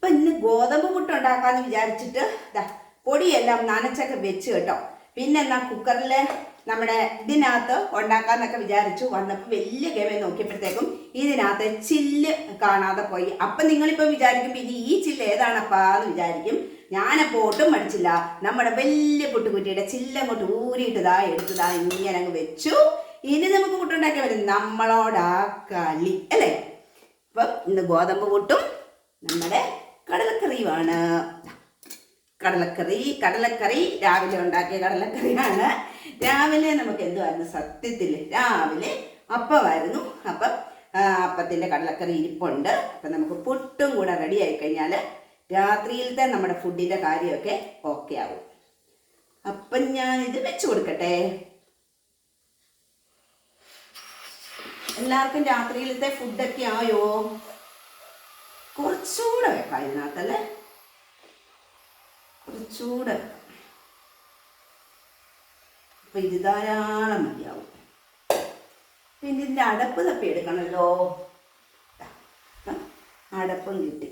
ഇപ്പം ഇന്ന് ഗോതമ്പ് പുട്ടുണ്ടാക്കാമെന്ന് വിചാരിച്ചിട്ട് പൊടിയെല്ലാം നനച്ചൊക്കെ വെച്ച് കേട്ടോ. പിന്നെ എന്നാ കുക്കറിൽ നമ്മുടെ ഇതിനകത്ത് ഉണ്ടാക്കാന്നൊക്കെ വിചാരിച്ചു. വന്നപ്പോൾ വലിയ ഗമ നോക്കിയപ്പോഴത്തേക്കും ഇതിനകത്ത് ചില്ല് കാണാതെ പോയി. അപ്പം നിങ്ങളിപ്പോൾ വിചാരിക്കും പിന്നെ ഈ ചില്ല് ഏതാണപ്പാ എന്ന് വിചാരിക്കും. ഞാനപ്പോൾ ഒട്ടും പഠിച്ചില്ല. നമ്മുടെ വലിയ പുട്ടുകുറ്റിയുടെ ചില്ലങ്ങോട്ട് ഊരിയിട്ടതാ എടുത്തതാ ഇങ്ങനെ അങ്ങ് വെച്ചു. ഇനി നമുക്ക് പുട്ടുണ്ടാക്കിയാൽ വരും. നമ്മളോടാ കളി അല്ലേ. അപ്പം ഇന്ന് ഗോതമ്പ് പുട്ടും നമ്മുടെ കടലക്കറിയുമാണ്. കടലക്കറി രാവിലെ ഉണ്ടാക്കിയ കടലക്കറിയാണ്. രാവിലെ നമുക്ക് എന്തുവായിരുന്നു സത്യത്തിൽ രാവിലെ അപ്പമായിരുന്നു. അപ്പം അപ്പത്തിൻ്റെ കടലക്കറി ഇരിപ്പുണ്ട്. അപ്പം നമുക്ക് പുട്ടും കൂടെ റെഡി ആയി കഴിഞ്ഞാൽ രാത്രിയിലത്തെ നമ്മുടെ ഫുഡിൻ്റെ കാര്യമൊക്കെ ഓക്കെ ആവും. അപ്പം ഞാൻ ഇത് വെച്ച് കൊടുക്കട്ടെ. എല്ലാവർക്കും രാത്രിയിലത്തെ ഫുഡൊക്കെ ആയോ? കുറച്ചുകൂടെ വെക്കാം ഇതിനകത്തല്ലേ, കുറച്ചുകൂടെ. അപ്പൊ ഇത് ധാരാളം മതിയാവും. പിന്നെ ഇതിൻ്റെ അടപ്പ് തപ്പി എടുക്കണമല്ലോ. അടപ്പും കിട്ടി.